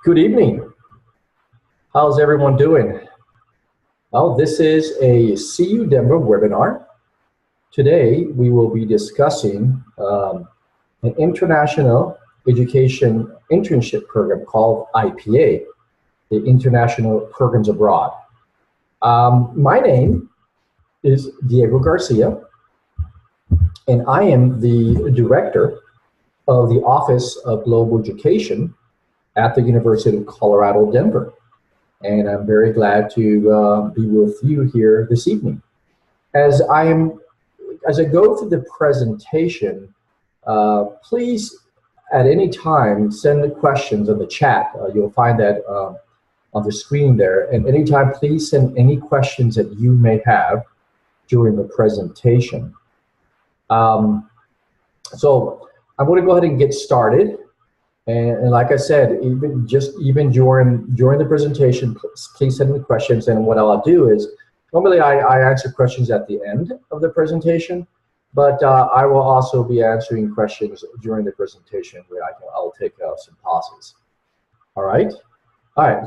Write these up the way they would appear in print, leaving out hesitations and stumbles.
Good evening. How's everyone doing? Well, this is a CU Denver webinar. Today, we will be discussing an international education internship program called IPA, the International Programs Abroad. My name is Diego Garcia, and I am the director of the Office of Global Education at the University of Colorado, Denver. And I'm very glad to be with you here this evening. As I go through the presentation, please at any time send the questions in the chat. You'll find that on the screen there. And anytime, please send any questions that you may have during the presentation. So I'm going to go ahead and get started. And like I said, even during the presentation, please send me questions. And what I'll do is, normally I answer questions at the end of the presentation, but I will also be answering questions during the presentation where I'll take some pauses. All right,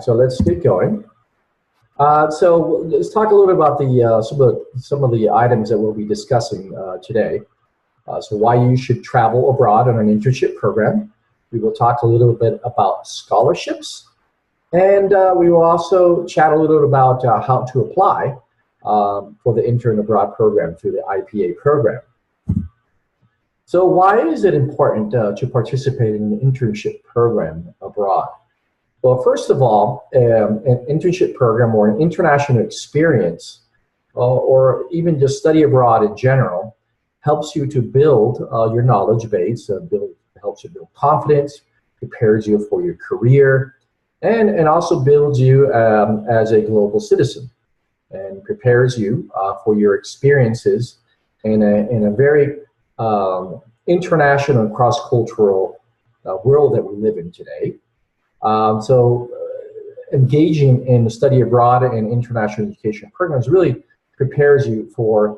so let's get going. So let's talk a little bit about some of the items that we'll be discussing today. So why you should travel abroad on an internship program. We will talk a little bit about scholarships, and we will also chat a little bit about how to apply for the intern abroad program through the IPA program. So why is it important to participate in an internship program abroad? Well, first of all, an internship program or an international experience, or even just study abroad in general, helps you to build your knowledge base, helps you build confidence, prepares you for your career, and also builds you as a global citizen, and prepares you for your experiences in a very international and cross-cultural world that we live in today. So engaging in the study abroad and international education programs really prepares you for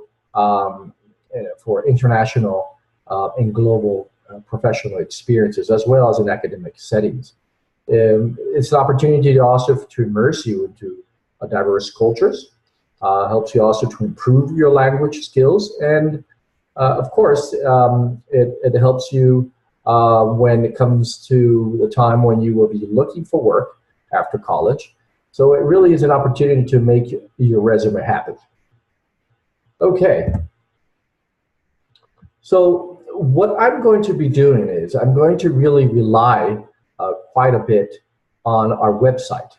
international and global professional experiences, as well as in academic settings. It's an opportunity to also to immerse you into diverse cultures, helps you also to improve your language skills, and of course, it helps you when it comes to the time when you will be looking for work after college. So it really is an opportunity to make your resume happen. Okay. So what I'm going to be doing is I'm going to really rely quite a bit on our website.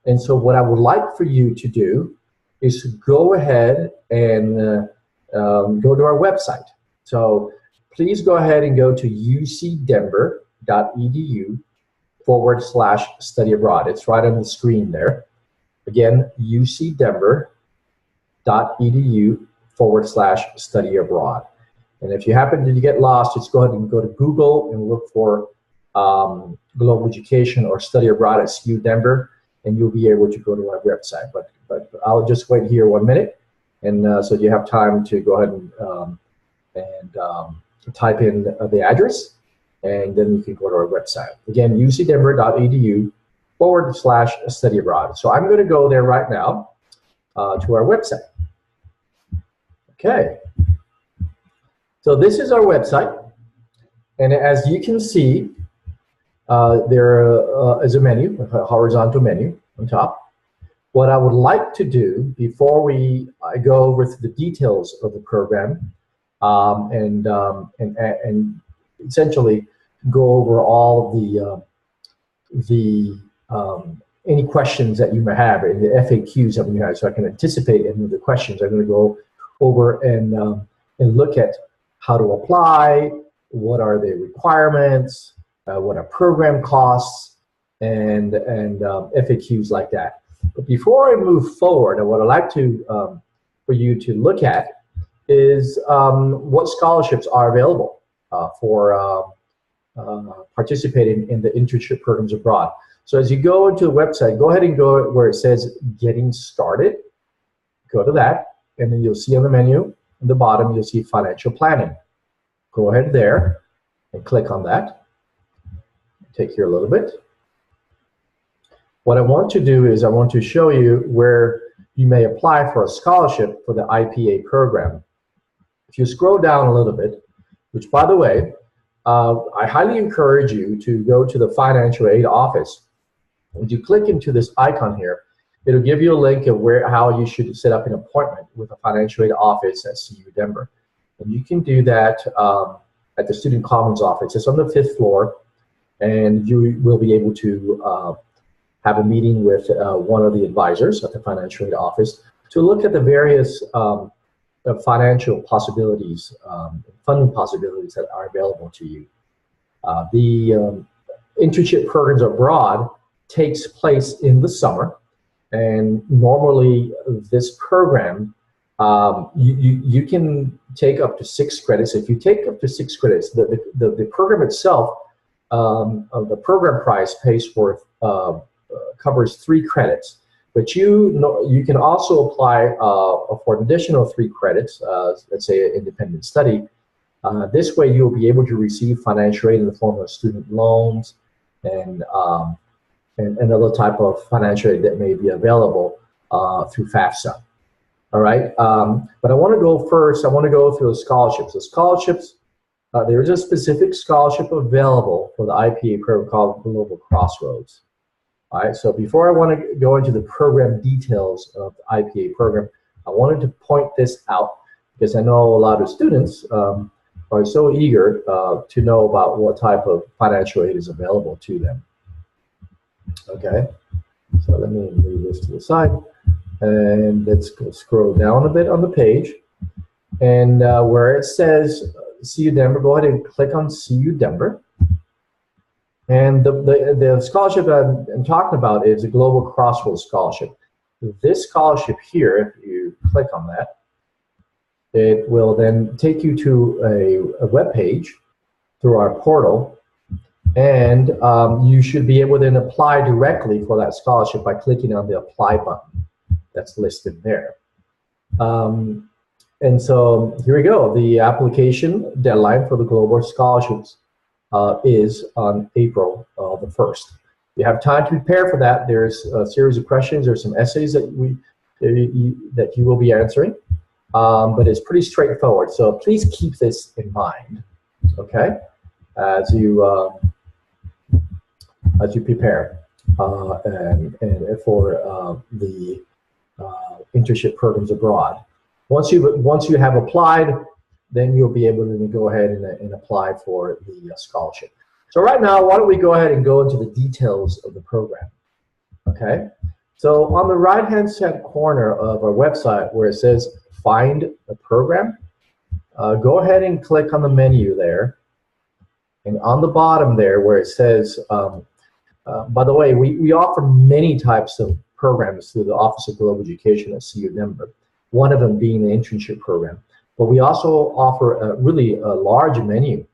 And so what I would like for you to do is to go ahead and go to our website. So please go ahead and go to ucdenver.edu/study abroad. It's right on the screen there. Again, ucdenver.edu/study abroad. And if you happen to get lost, just go ahead and go to Google and look for global education or study abroad at CU Denver, and you'll be able to go to our website. But I'll just wait here 1 minute, and so you have time to go ahead and type in the address, and then you can go to our website. Again, ucdenver.edu/study abroad. So I'm going to go there right now to our website. Okay. So this is our website, and as you can see, there is a menu, a horizontal menu on top. What I would like to do before I go over the details of the program and essentially go over all the any questions that you may have in the FAQs that we have, so I can anticipate any of the questions. I'm going to go over and look at how to apply, what are the requirements, what are program costs, and FAQs like that. But before I move forward, what I'd like to for you to look at is what scholarships are available for participating in the internship programs abroad. So as you go into the website, go ahead and go where it says Getting Started. Go to that, and then you'll see on the menu at the bottom, you'll see Financial Planning. Go ahead there and click on that. Take here a little bit. What I want to do is I want to show you where you may apply for a scholarship for the IPA program. If you scroll down a little bit, which by the way, I highly encourage you to go to the financial aid office. When you click into this icon here, it'll give you a link of how you should set up an appointment with a financial aid office at CU Denver. And you can do that at the Student Commons office. It's on the 5th floor, and you will be able to have a meeting with one of the advisors at the financial aid office to look at the various financial possibilities, funding possibilities that are available to you. The internship programs abroad takes place in the summer, and normally this program, you can take up to 6 credits. If you take up to 6 credits, the program itself, the program price pays for covers 3 credits. But you can also apply for an additional 3 credits, let's say an independent study. This way you'll be able to receive financial aid in the form of student loans and other type of financial aid that may be available through FAFSA. All right, but I want to go first, I want to go through the scholarships. The scholarships, there is a specific scholarship available for the IPA program called Global Crossroads. All right, so before I want to go into the program details of the IPA program, I wanted to point this out because I know a lot of students are so eager to know about what type of financial aid is available to them. Okay, so let me move this to the side, and let's go scroll down a bit on the page, and where it says CU Denver, go ahead and click on CU Denver. And the scholarship I'm talking about is a Global Crossroads Scholarship. This scholarship here, if you click on that, it will then take you to a web page through our portal, and you should be able to then apply directly for that scholarship by clicking on the apply button that's listed there. And so here we go. The application deadline for the Global Scholarships is on April the 1st. You have time to prepare for that. There's a series of questions. There's some essays that you will be answering, but it's pretty straightforward. So please keep this in mind, okay, as you prepare and for the internship programs abroad. Once you have applied, then you'll be able to go ahead and apply for the scholarship. So right now, why don't we go ahead and go into the details of the program, okay? So on the right-hand side corner of our website where it says Find a Program, go ahead and click on the menu there. And on the bottom there where it says, by the way, we offer many types of programs through the Office of Global Education at CU Denver, one of them being the internship program. But we also offer a really large menu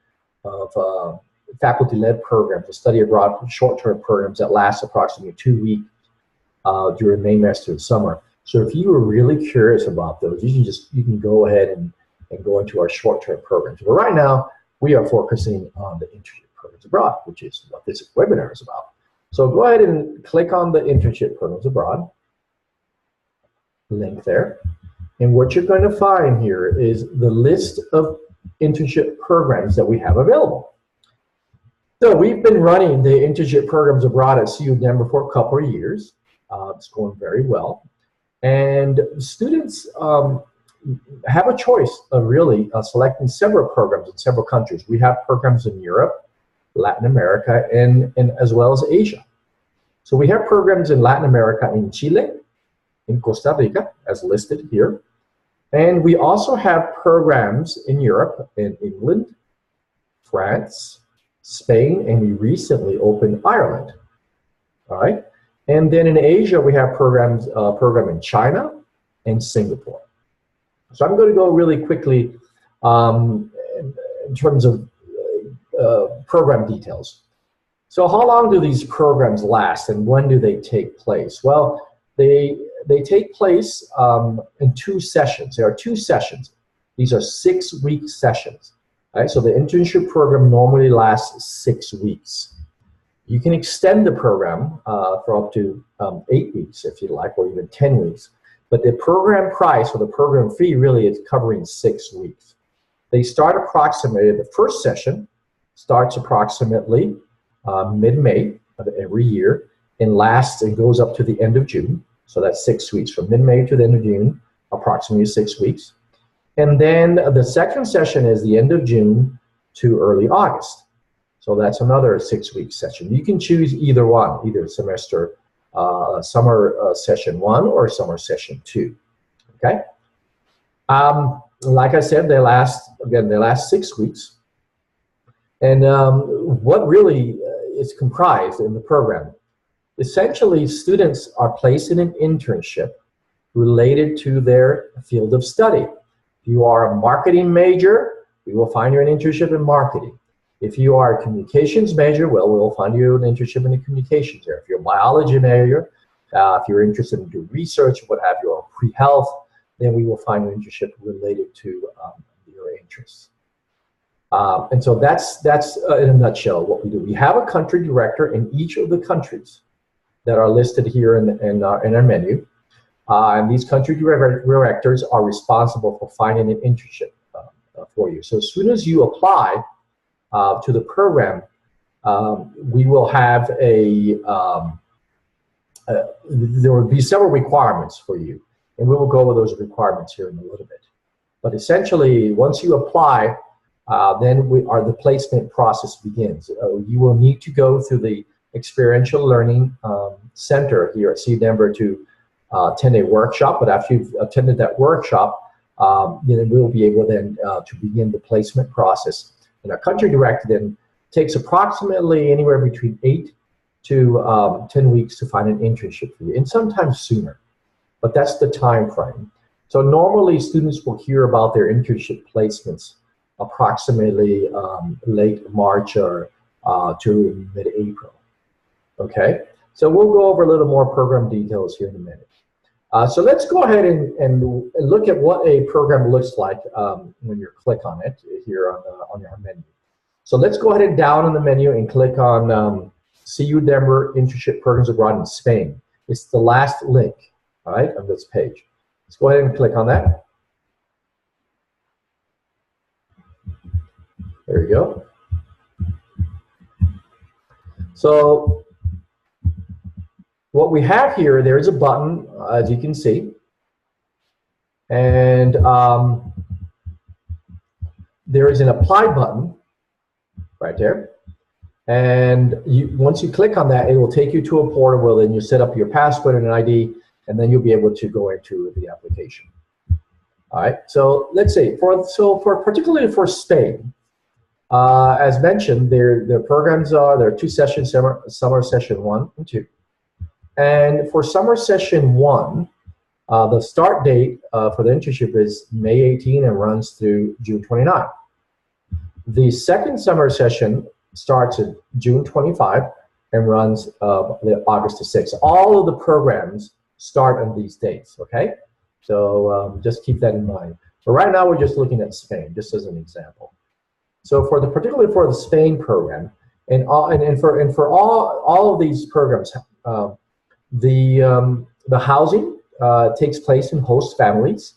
of faculty-led programs, the study abroad short-term programs that last approximately 2 weeks during May semester and summer. So if you are really curious about those, you can go ahead and go into our short-term programs. But right now, we are focusing on the internship programs abroad, which is what this webinar is about. So go ahead and click on the internship programs abroad link there. And what you're going to find here is the list of internship programs that we have available. So we've been running the internship programs abroad at CU Denver for a couple of years. It's going very well. And students have a choice of really selecting several programs in several countries. We have programs in Europe, Latin America, and as well as Asia. So we have programs in Latin America in Chile, in Costa Rica, as listed here. And we also have programs in Europe, in England, France, Spain, and we recently opened Ireland. All right. And then in Asia, we have programs, program in China and Singapore. So I'm going to go really quickly in terms of program details. So how long do these programs last and when do they take place? Well, they take place in 2 sessions. There are 2 sessions. These are 6-week sessions. Right? So the internship program normally lasts 6 weeks. You can extend the program for up to 8 weeks if you like, or even 10 weeks. But the program price or the program fee really is covering 6 weeks. They start approximately, the first session starts approximately mid-May of every year and lasts and goes up to the end of June. So that's 6 weeks, from mid-May to the end of June, approximately 6 weeks. And then the second session is the end of June to early August. So that's another 6-week session. You can choose either one, either semester, summer session 1 or summer session 2, okay? Like I said, they last 6 weeks. And what really is comprised in the program, essentially students are placed in an internship related to their field of study. If you are a marketing major, we will find you an internship in marketing. If you are a communications major, well, we'll find you an internship in the communications area. If you're a biology major, if you're interested in doing research, what have you, or pre-health, then we will find an internship related to your interests. And so that's in a nutshell what we do. We have a country director in each of the countries that are listed here in our menu. And these country directors are responsible for finding an internship for you. So as soon as you apply to the program, we will have there will be several requirements for you. And we will go over those requirements here in a little bit. But essentially, once you apply, then the placement process begins. You will need to go through the Experiential Learning Center here at CU Denver to attend a workshop. But after you've attended that workshop, then we'll be able then to begin the placement process. And our country director then takes approximately anywhere between 8 to 10 weeks to find an internship for you, and sometimes sooner. But that's the time frame. So normally students will hear about their internship placements approximately late March or to mid-April. Okay, so we'll go over a little more program details here in a minute. So let's go ahead and look at what a program looks like when you click on it here on your menu. So let's go ahead and down in the menu and click on CU Denver Internship Programs Abroad in Spain. It's the last link, all right, on this page. Let's go ahead and click on that. There you go. So what we have here, there is a button, as you can see, and there is an apply button right there. And once you click on that, it will take you to a portal where then you set up your password and an ID, and then you'll be able to go into the application. All right. So let's see. Particularly for Spain, as mentioned, their programs are there are 2 sessions: summer session 1 and 2. And for summer session 1, the start date for the internship is May 18 and runs through June 29. The second summer session starts at June 25 and runs August to 6. All of the programs start on these dates, okay? So just keep that in mind. But right now we're just looking at Spain, just as an example. So particularly for the Spain program, and for all of these programs, the housing takes place in host families,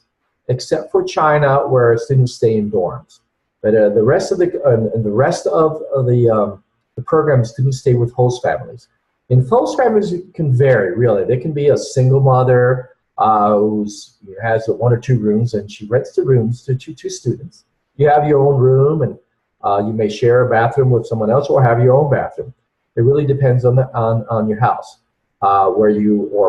except for China, where students stay in dorms. But the rest of the program, students stay with host families. And host families can vary, really. They can be a single mother who has 1 or 2 rooms, and she rents the rooms to two students. You have your own room, and you may share a bathroom with someone else, or have your own bathroom. It really depends on your house, or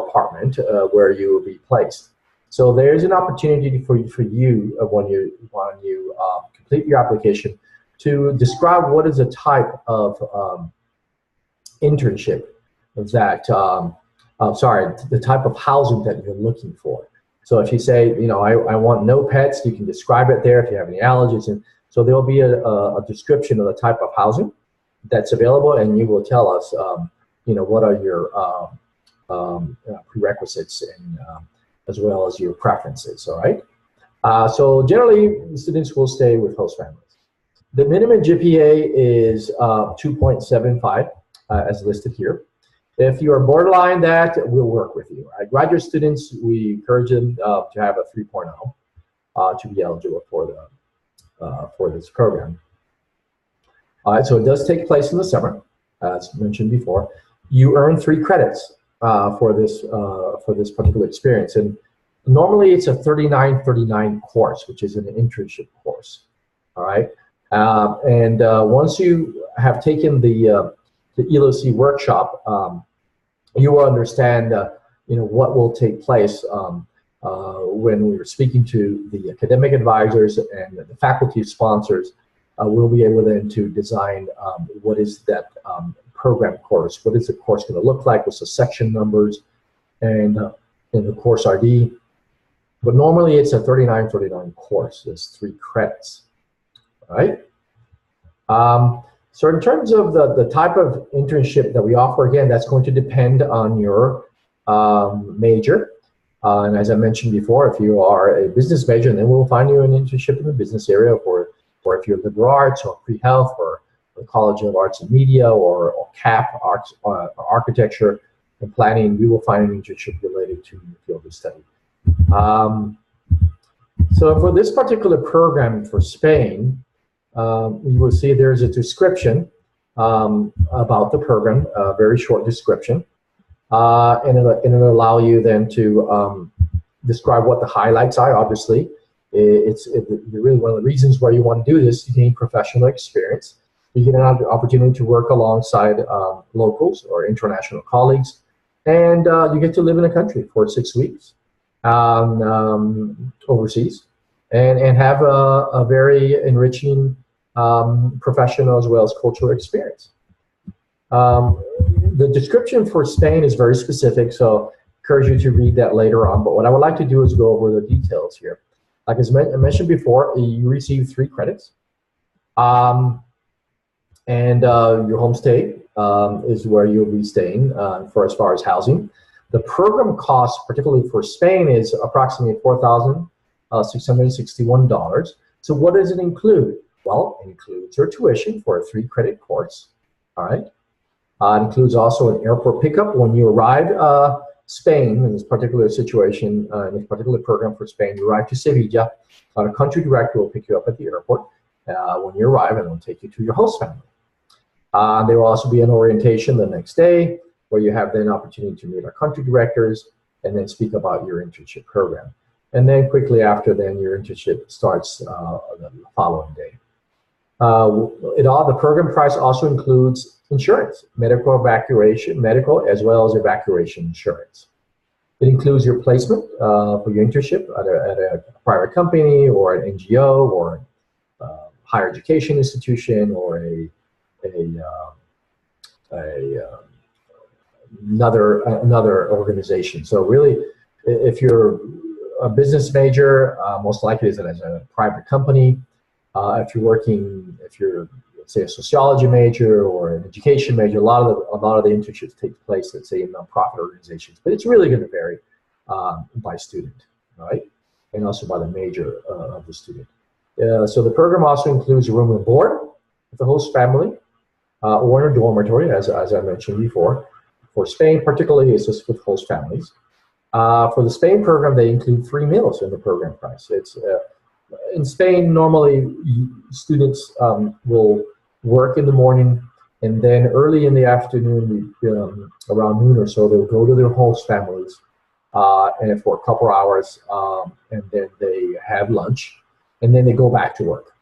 apartment, where you will be placed. So there's an opportunity for you when you complete your application to describe what is the type of internship that, the type of housing that you're looking for. So if you say, I want no pets, you can describe it there if you have any allergies. And so there will be a description of the type of housing that's available, and you will tell us, what are your prerequisites and as well as your preferences, all right? So generally, students will stay with host families. The minimum GPA is 2.75 as listed here. If you are borderline that, we'll work with you. Graduate students, we encourage them to have a 3.0 to be eligible for this program. All right, so it does take place in the summer, as mentioned before. You earn 3 credits for this particular experience, and normally it's a 39 course, which is an internship course. All right, once you have taken the ELOC workshop, you will understand what will take place when we are speaking to the academic advisors and the faculty sponsors. We'll be able then to design what is that program course. What is the course going to look like? What's the section numbers and the course ID? But normally it's a 39 course. There's 3 credits. All right. So in terms of the type of internship that we offer, again, that's going to depend on your major. And as I mentioned before, if you are a business major, then we'll find you an internship in the business area, or if you're liberal arts or pre-health or the College of Arts and Media or CAP, arts, architecture and planning, we will find an internship related to the field of study. So for this particular program for Spain, you will see there's a description about the program, a very short description, and it'll allow you then to describe what the highlights are. Obviously, it's really one of the reasons why you want to do this. You gain professional experience. You get an opportunity to work alongside locals or international colleagues, and you get to live in a country for 6 weeks overseas, and have a very enriching professional as well as cultural experience. The description for Spain is very specific, so I encourage you to read that later on. But what I would like to do is go over the details here. Like I mentioned before, you receive 3 credits. And your homestay is where you'll be staying for as far as housing. The program cost, particularly for Spain, is approximately $4,661. So what does it include? Well, it includes your tuition for a 3-credit course. All right. It includes also an airport pickup when you arrive Spain in this particular situation, in this particular program for Spain. You arrive to Sevilla. A country director will pick you up at the airport when you arrive, and will take you to your host family. There will also be an orientation the next day where you have then opportunity to meet our country directors and then speak about your internship program. And then quickly after then, your internship starts the following day. The program price also includes insurance, medical as well as evacuation insurance. It includes your placement for your internship at a private company or an NGO or a higher education institution or another organization. So really, if you're a business major, most likely is as a private company. If you're let's say a sociology major or an education major, a lot of the internships take place, let's say, in nonprofit organizations. But it's really going to vary by student, right? And also by the major of the student. So the program also includes room and board with the host family or in a dormitory, as I mentioned before. For Spain, particularly, it's just with host families. For the Spain program, they include 3 meals in the program price. It's in Spain, normally students will work in the morning, and then early in the afternoon, around noon or so, they'll go to their host families and for a couple hours, and then they have lunch, and then they go back to work.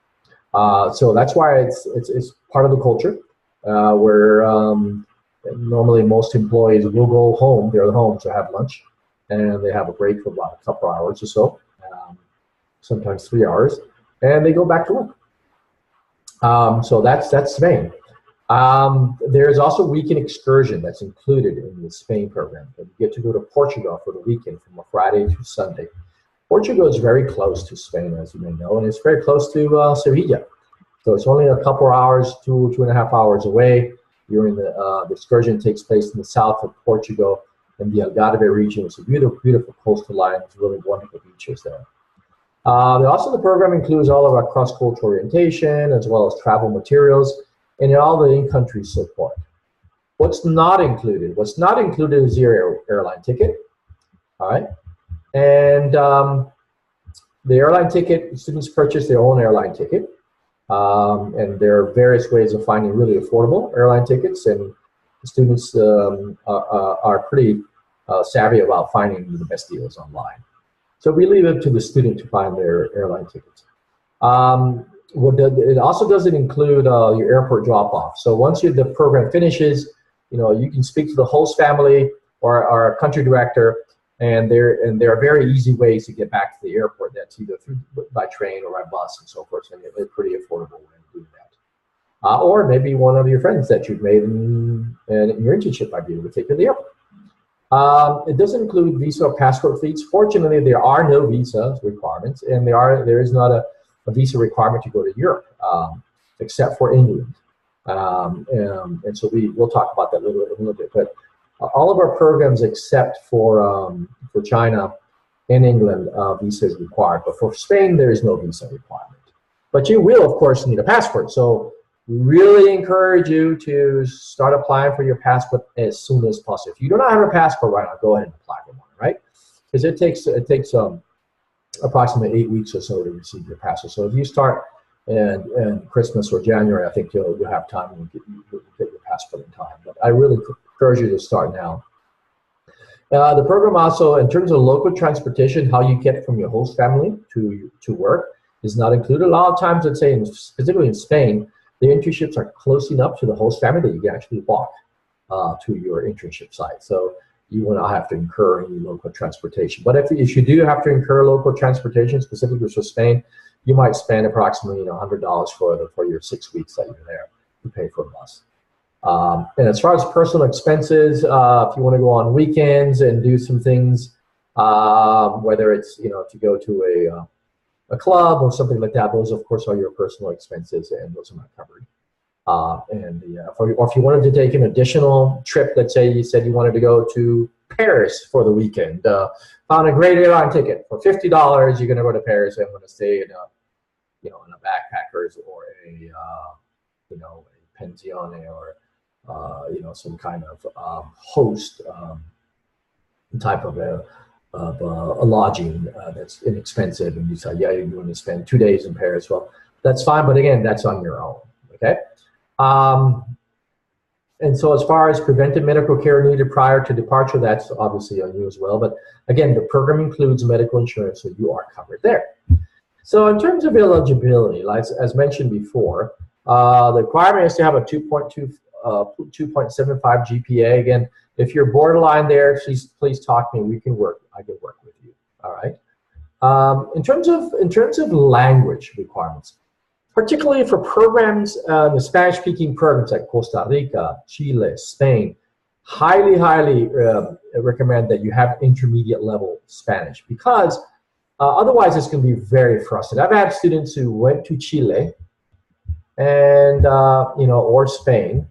So that's why it's part of the culture where normally most employees will go home. They're at home to have lunch, and they have a break for about a couple hours or so. Sometimes 3 hours, and they go back to work. So that's Spain. There's also a weekend excursion that's included in the Spain program. You get to go to Portugal for the weekend from a Friday to Sunday. Portugal is very close to Spain, as you may know, and it's very close to Sevilla. So it's only a couple hours, 2.5 hours away. The excursion takes place in the south of Portugal in the Algarve region. It's a beautiful, beautiful coastal line. It's really wonderful beaches there. Also, the program includes all of our cross-cultural orientation as well as travel materials and all the in-country support. What's not included? What's not included is your airline ticket, all right? And the airline ticket, students purchase their own airline ticket. And there are various ways of finding really affordable airline tickets, and students are pretty savvy about finding the best deals online. So we leave it to the student to find their airline tickets. It also doesn't include your airport drop-off. So once the program finishes, you can speak to the host family or a country director, and there are very easy ways to get back to the airport. That's either by train or by bus and so forth, and it's pretty affordable when you do that. Or maybe one of your friends that you've made in your internship might be able to take you to the airport. It doesn't include visa or passport fees. Fortunately, there are no visa requirements, and there is not a visa requirement to go to Europe, except for England. And so we'll talk about that a little bit. But all of our programs, except for China and England, visa is required. But for Spain, there is no visa requirement. But you will, of course, need a passport. So we really encourage you to start applying for your passport as soon as possible. If you do not have a passport right now, go ahead and apply for one, right? Because it takes approximately 8 weeks or so to receive your passport. So if you start in Christmas or January, I think you'll have time to get your passport in time. But I really encourage you to start now. The program also, in terms of local transportation, how you get from your host family to work is not included. A lot of times, let's say, specifically in Spain, the internships are close enough to the host family that you can actually walk to your internship site. So you will not have to incur any local transportation. But if you do have to incur local transportation, specifically for Spain, you might spend approximately $100 for your 6 weeks that you're there to pay for a bus. And as far as personal expenses, if you want to go on weekends and do some things, whether it's to go to a club or something like that, those of course are your personal expenses, and those are not covered. Or if you wanted to take an additional trip, let's say you said you wanted to go to Paris for the weekend, found a great airline ticket for $50, you're going to go to Paris and want to stay in a backpackers or a pensione or some kind of host type of a lodging that's inexpensive, and you say, yeah, you're going to spend 2 days in Paris. Well, that's fine, but again, that's on your own, okay? And so as far as preventive medical care needed prior to departure, that's obviously on you as well. But again, the program includes medical insurance, so you are covered there. So in terms of eligibility, like, as mentioned before, the requirement is to have a 2.75 GPA. Again, if you're borderline there, please talk to me. We can work. I can work with you. All right. In terms of language requirements, particularly for programs, the Spanish-speaking programs like Costa Rica, Chile, Spain, highly recommend that you have intermediate level Spanish, because otherwise it's going to be very frustrating. I've had students who went to Chile and or Spain,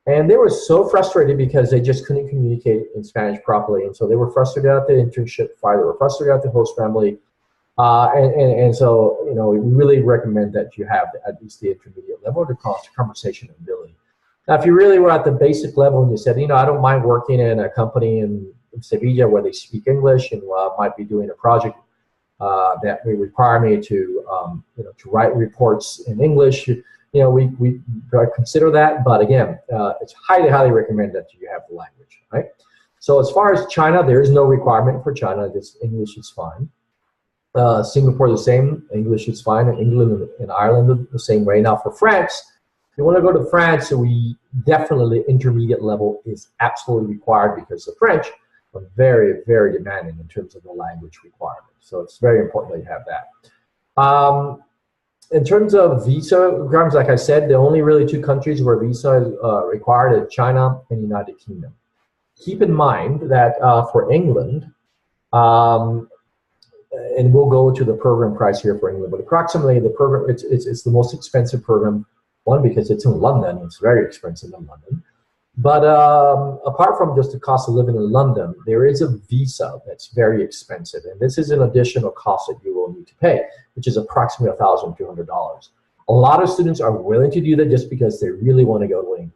and they were so frustrated because they just couldn't communicate in Spanish properly, and so they were frustrated at the internship fire, they were frustrated at the host family, and so we really recommend that you have at least the intermediate level to conversation ability. Now, if you really were at the basic level and you said, I don't mind working in a company in Sevilla where they speak English, and might be doing a project that may require me to write reports in English, we consider that. But again, it's highly recommended that you have the language, right? So as far as China, there is no requirement for China. Just English is fine. Singapore, the same. English is fine. And England and Ireland, the same way. Now, for France, if you want to go to France, we definitely intermediate level is absolutely required, because the French are very demanding in terms of the language requirement. So it's very important that you have that. In terms of visa requirements, like I said, the only really two countries where visa is required are China and United Kingdom. Keep in mind that for England, and we'll go to the program price here for England, but approximately the program, it's the most expensive program, one, because it's in London. It's very expensive in London. But apart from just the cost of living in London, there is a visa that's very expensive, and this is an additional cost that you will need to pay, which is approximately $1,200. A lot of students are willing to do that just because they really want to go to England,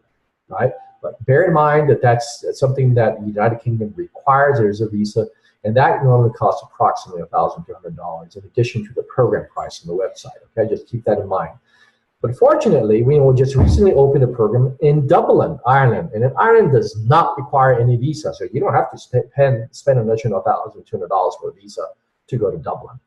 right? But bear in mind that that's something that the United Kingdom requires. There's a visa, and that normally costs approximately $1,200 in addition to the program price on the website. Okay, just keep that in mind. But fortunately, we just recently opened a program in Dublin, Ireland, and Ireland does not require any visa, so you don't have to spend an additional $1,200 for a visa to go to Dublin.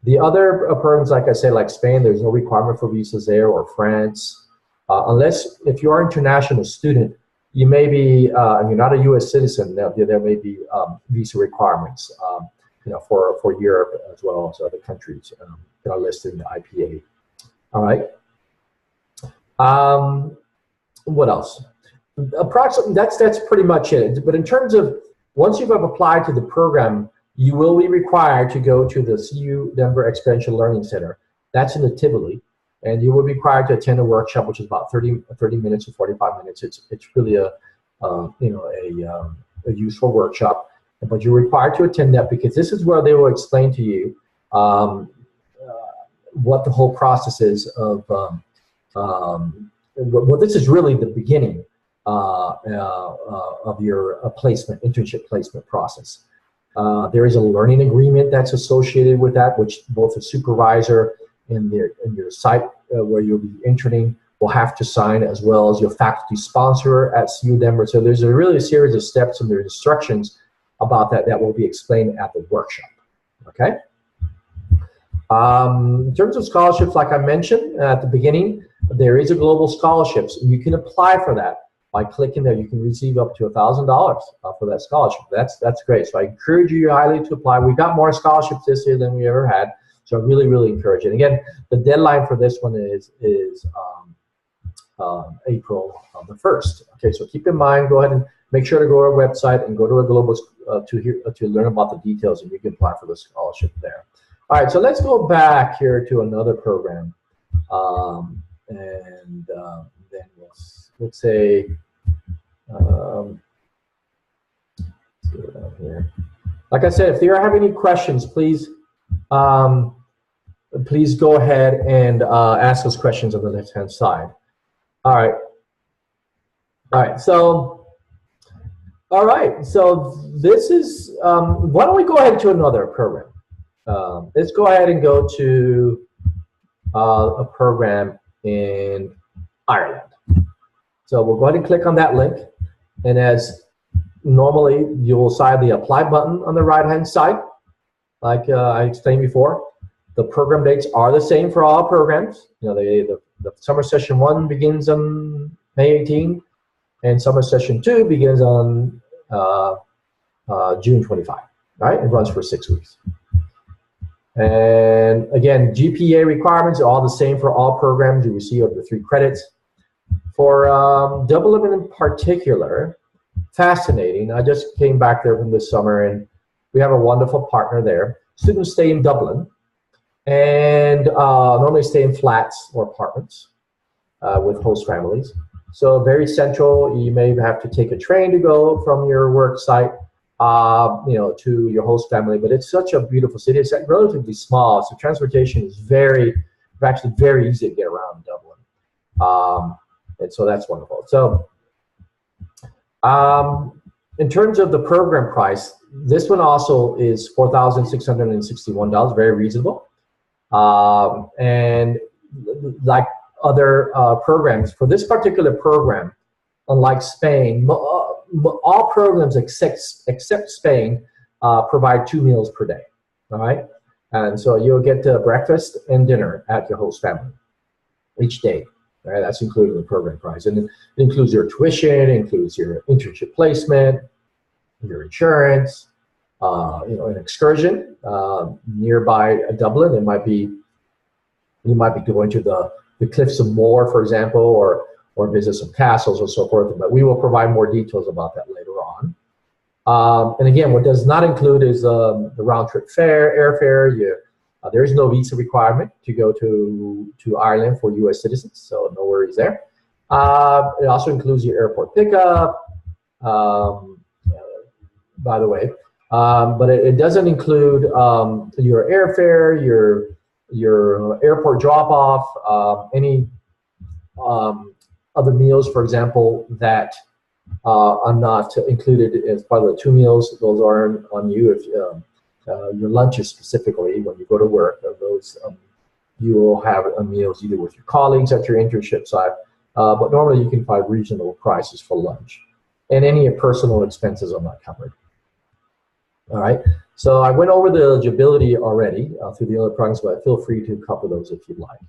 The other programs, like I said, like Spain, there's no requirement for visas there, or France, unless if you are an international student, you may be, and you're not a U.S. citizen, there may be visa requirements, for Europe as well as other countries that are listed in the IPA. All right. What else? Approximately, that's pretty much it. But in terms of, once you have applied to the program, you will be required to go to the CU Denver Experiential Learning Center. That's in the Tivoli, and you will be required to attend a workshop, which is about 30 minutes to 45 minutes. It's really a useful workshop, but you're required to attend that because this is where they will explain to you what the whole process is of. Well, this is really the beginning of your internship placement process. There is a learning agreement that's associated with that, which both the supervisor and your site where you'll be interning will have to sign, as well as your faculty sponsor at CU Denver. So there's a series of steps and their instructions about that will be explained at the workshop. Okay. In terms of scholarships, like I mentioned at the beginning, there is a global scholarships, and you can apply for that by clicking there. You can receive up to $1,000 for that scholarship. That's great. So I encourage you highly to apply. We got more scholarships this year than we ever had, so I really encourage it. And again, the deadline for this one is April the 1st. Okay, so keep in mind. Go ahead and make sure to go to our website and go to a global to learn about the details, and you can apply for the scholarship there. All right, so let's go back here to another program. And then let's say, let's do it out here. Like I said, if you have any questions, please go ahead and ask those questions on the left-hand side. All right. So this is, why don't we go ahead to another program? Let's go ahead and go to a program in Ireland. So we'll go ahead and click on that link, and as normally you will see the apply button on the right hand side, like I explained before. The program dates are the same for all programs. The summer session 1 begins on May 18, and summer session 2 begins on June 25. All right, it runs for 6 weeks. And again, GPA requirements are all the same for all programs. You receive up to 3 credits. For Dublin in particular, fascinating. I just came back there from this summer, and we have a wonderful partner there. Students stay in Dublin, and normally stay in flats or apartments with host families. So very central. You may have to take a train to go from your work site to your host family, but it's such a beautiful city. It's relatively small, so transportation is actually very easy to get around Dublin, and so that's wonderful. So, in terms of the program price, this one also is $4,661, very reasonable, and like other programs, for this particular program, unlike Spain, all programs except Spain provide 2 meals per day. All right, and so you'll get breakfast and dinner at your host family each day. All right, that's included in the program price, and it includes your tuition, it includes your internship placement, your insurance, an excursion nearby Dublin. You might be going to the Cliffs of Moher, for example, or visit some castles or so forth, but we will provide more details about that later on. And again, what does not include is the round-trip airfare. There is no visa requirement to go to Ireland for U.S. citizens, so no worries there. It also includes your airport pickup, by the way, but it doesn't include your airfare, your airport drop-off, any other meals, for example, that are not included as part of the 2 meals. Those are on you. If your lunches specifically, when you go to work, those you will have meals either with your colleagues at your internship site, but normally you can find reasonable prices for lunch. And any personal expenses are not covered. All right, so I went over the eligibility already through the other programs, but feel free to cover those if you'd like.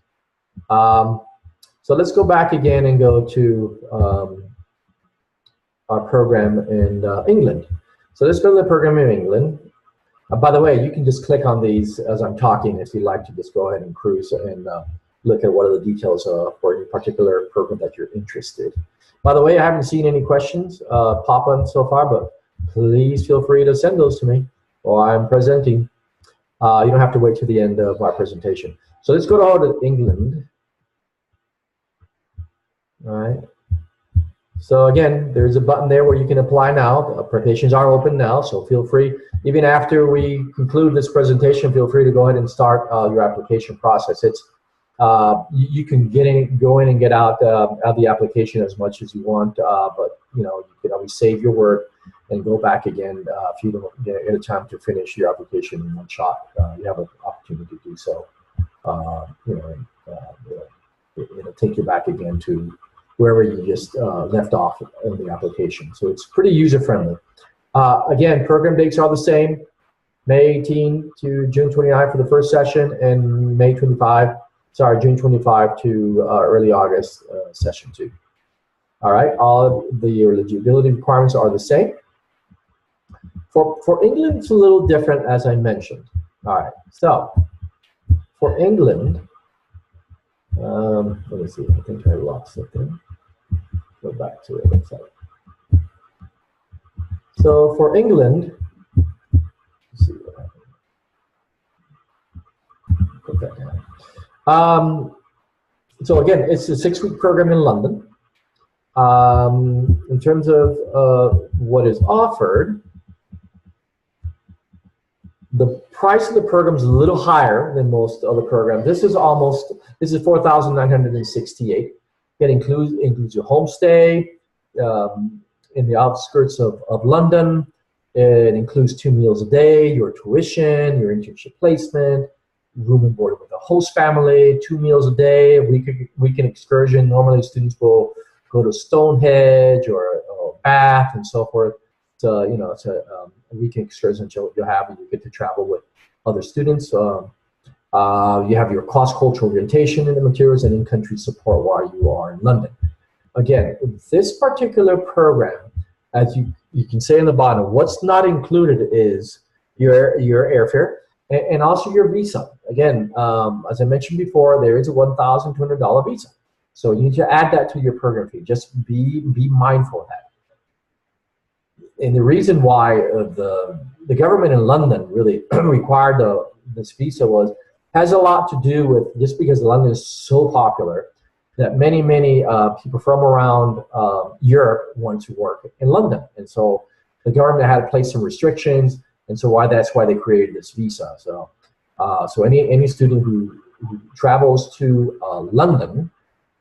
So let's go back again and go to our program in England. So let's go to the program in England. By the way, you can just click on these as I'm talking if you'd like to just go ahead and cruise and look at what are the details for any particular program that you're interested. By the way, I haven't seen any questions pop up so far, but please feel free to send those to me while I'm presenting. You don't have to wait to the end of our presentation. So let's go to England. All right. So again, there's a button there where you can apply now. Applications are open now, so feel free. Even after we conclude this presentation, feel free to go ahead and start your application process. It's you can go in and get out of the application as much as you want, but you can always save your work and go back again if you don't get a time to finish your application in one shot. You have an opportunity to do so. It'll take you back again to wherever you just left off in the application. So it's pretty user-friendly. Again, program dates are the same, May 18 to June 29 for the first session, and June 25 to early August, session 2. All right, all of the eligibility requirements are the same. For England, it's a little different, as I mentioned. All right, so for England, let me see, I think I lost something. Go back to it. So for England, let's see what happened. Put that down. So again, it's a 6-week program in London. In terms of what is offered, the price of the program is a little higher than most other programs. This is $4,968. It includes your homestay in the outskirts of London. It includes 2 meals a day, your tuition, your internship placement, room and board with a host family, 2 meals a day, weekend excursion. Normally students will go to Stonehenge or Bath and so forth. So, it's a weekend excursion you'll have, and you get to travel with other students. You have your cross-cultural orientation in the materials and in-country support while you are in London. Again, this particular program, as you can say in the bottom, what's not included is your airfare and also your visa. Again, as I mentioned before, there is a $1,200 visa. So you need to add that to your program fee. Just be mindful of that. And the reason why the government in London really required this visa has a lot to do with just because London is so popular that many people from around Europe want to work in London, and so the government had to place some restrictions, and so that's why they created this visa. So any student who travels to London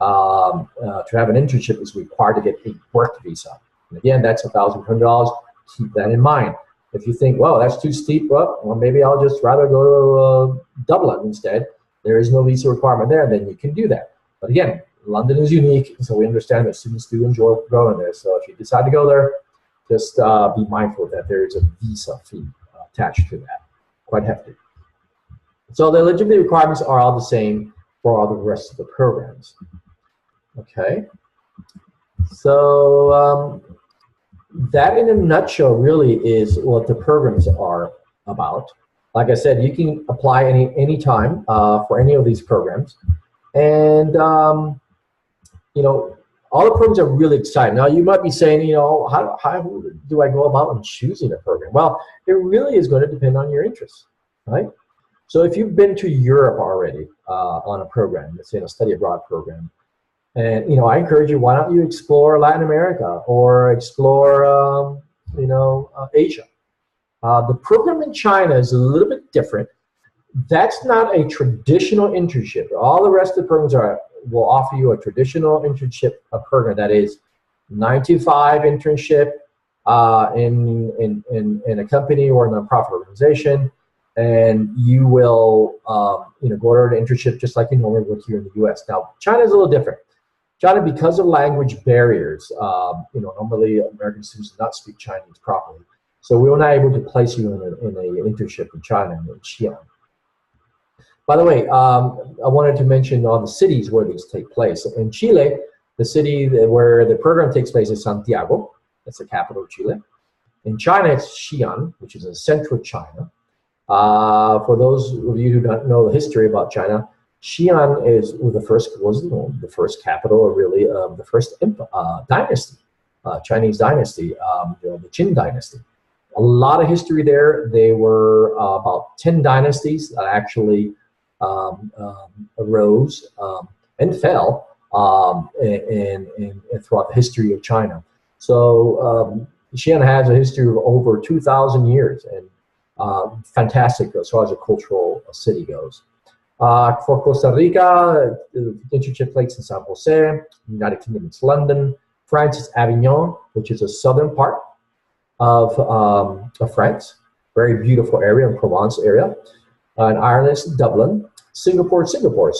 to have an internship is required to get a work visa. And again, that's $1,200. Keep that in mind. If you think, well, that's too steep, well, maybe I'll just rather go to Dublin instead. There is no visa requirement there, then you can do that. But again, London is unique, so we understand that students do enjoy going there. So if you decide to go there, just be mindful that there is a visa fee attached to that. Quite hefty. So the eligibility requirements are all the same for all the rest of the programs. Okay. So that in a nutshell really is what the programs are about. Like I said, you can apply any time for any of these programs. And, all the programs are really exciting. Now, you might be saying, how do I go about choosing a program? Well, it really is going to depend on your interests, right? So if you've been to Europe already on a program, let's say a study abroad program, and, I encourage you, why don't you explore Latin America or explore, Asia? The program in China is a little bit different. That's not a traditional internship. All the rest of the programs will offer you a traditional internship program. That is, 9 to 5 internship in a company or a nonprofit organization, and you will go to an internship just like you normally would here in the U.S. Now, China is a little different. China, because of language barriers, normally American students do not speak Chinese properly, so we were not able to place you in an internship in China, in Xi'an. By the way, I wanted to mention all the cities where these take place. In Chile, the city where the program takes place is Santiago. That's the capital of Chile. In China, it's Xi'an, which is in central China. For those of you who don't know the history about China, Xi'an was the first capital, really, of the first dynasty, Chinese dynasty, the Qin dynasty. A lot of history there. There were about 10 dynasties that actually arose and fell throughout the history of China. So Xi'an has a history of over 2,000 years, and fantastic as far as a cultural city goes. For Costa Rica, the internship takes in San Jose. United Kingdom, it's London. France is Avignon, which is a southern part of France. Very beautiful area, in Provence area. In Ireland, it's Dublin. Singapore. Singapore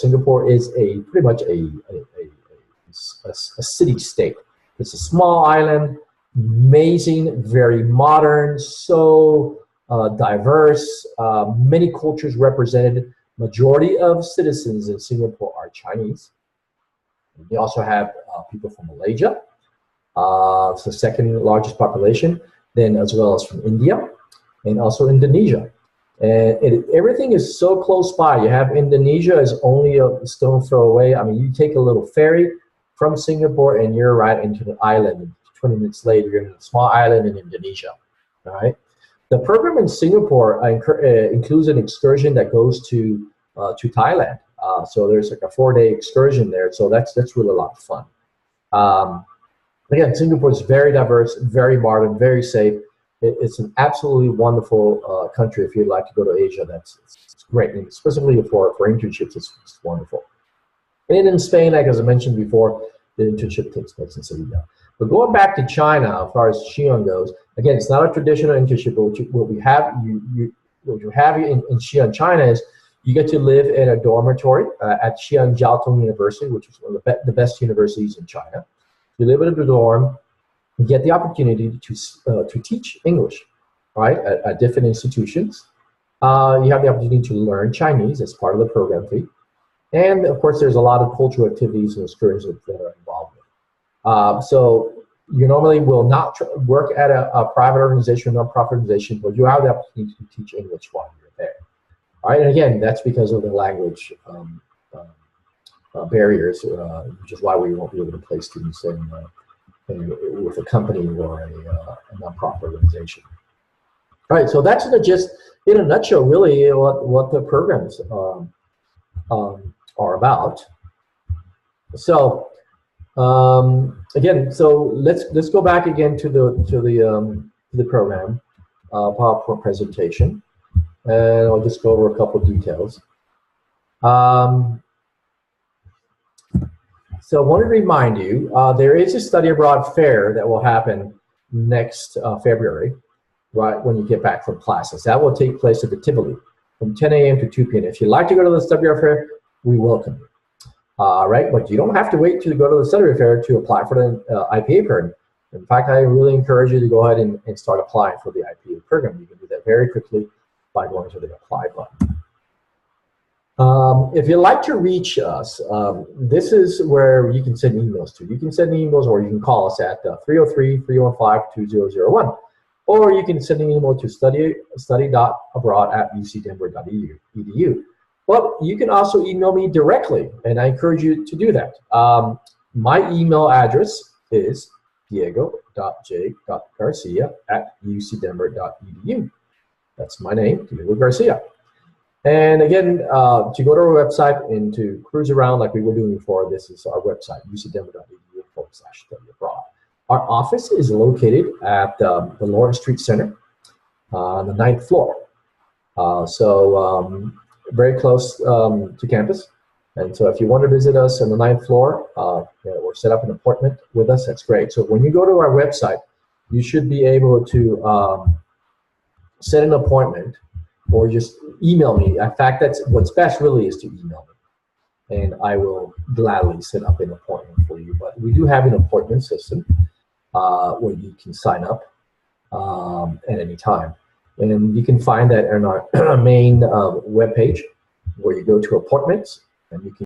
is pretty much a city-state. It's a small island, amazing, very modern, so diverse, many cultures represented. Majority of citizens in Singapore are Chinese. We also have people from Malaysia. It's the second largest population, then as well as from India and also Indonesia. And everything is so close by. You have Indonesia is only a stone throw away. I mean, you take a little ferry from Singapore and you're right into the island. And 20 minutes later, you're in a small island in Indonesia. All right. The program in Singapore includes an excursion that goes to Thailand. So there's like a 4-day excursion there. So that's really a lot of fun. Again, Singapore is very diverse, very modern, very safe. It's an absolutely wonderful country. If you'd like to go to Asia, it's great. And specifically for internships, it's wonderful. And in Spain, like as I mentioned before, the internship takes place in Sevilla. But going back to China, as far as Xi'an goes, again, it's not a traditional internship, but what you have in Xi'an, China is you get to live in a dormitory at Xi'an Jiaotong University, which is one of the best universities in China. You live in a dorm, you get the opportunity to teach English, right, at different institutions. You have the opportunity to learn Chinese as part of the program fee. And of course, there's a lot of cultural activities and excursions that are involved with. So you normally will not work at a private organization or nonprofit organization, but you have the opportunity to teach English while you're there. All right, and again, that's because of the language barriers, which is why we won't be able to place students with a company or a nonprofit organization. All right, so that's just in a nutshell, really, what the programs are about. So again, so let's go back again to the program PowerPoint presentation, and I'll just go over a couple of details. So I wanted to remind you, there is a study abroad fair that will happen next February, right when you get back from classes. That will take place at the Tivoli from 10 a.m. to 2 p.m. If you'd like to go to the study abroad fair, we welcome you. Right, but you don't have to wait to go to the study abroad fair to apply for the IPA program. In fact, I really encourage you to go ahead and start applying for the IPA program. You can do that very quickly by going to the apply button. If you'd like to reach us, this is where you can send emails to. You can send emails or you can call us at 303-315-2001. Or you can send an email to study.abroad@ucdenver.edu. Well, you can also email me directly, and I encourage you to do that. My email address is diego.j.garcia@ucdenver.edu. That's my name, Diego Garcia. And again, to go to our website and to cruise around like we were doing before, this is our website, ucdenver.edu/studyabroad. Our office is located at the Lawrence Street Center on the 9th floor. So very close to campus. And so if you want to visit us on the 9th floor or set up an appointment with us, that's great. So when you go to our website, you should be able to set an appointment or just email me. In fact, that's what's best really is to email me, and I will gladly set up an appointment for you. But we do have an appointment system where you can sign up at any time. And you can find that on our main webpage where you go to appointments, and you can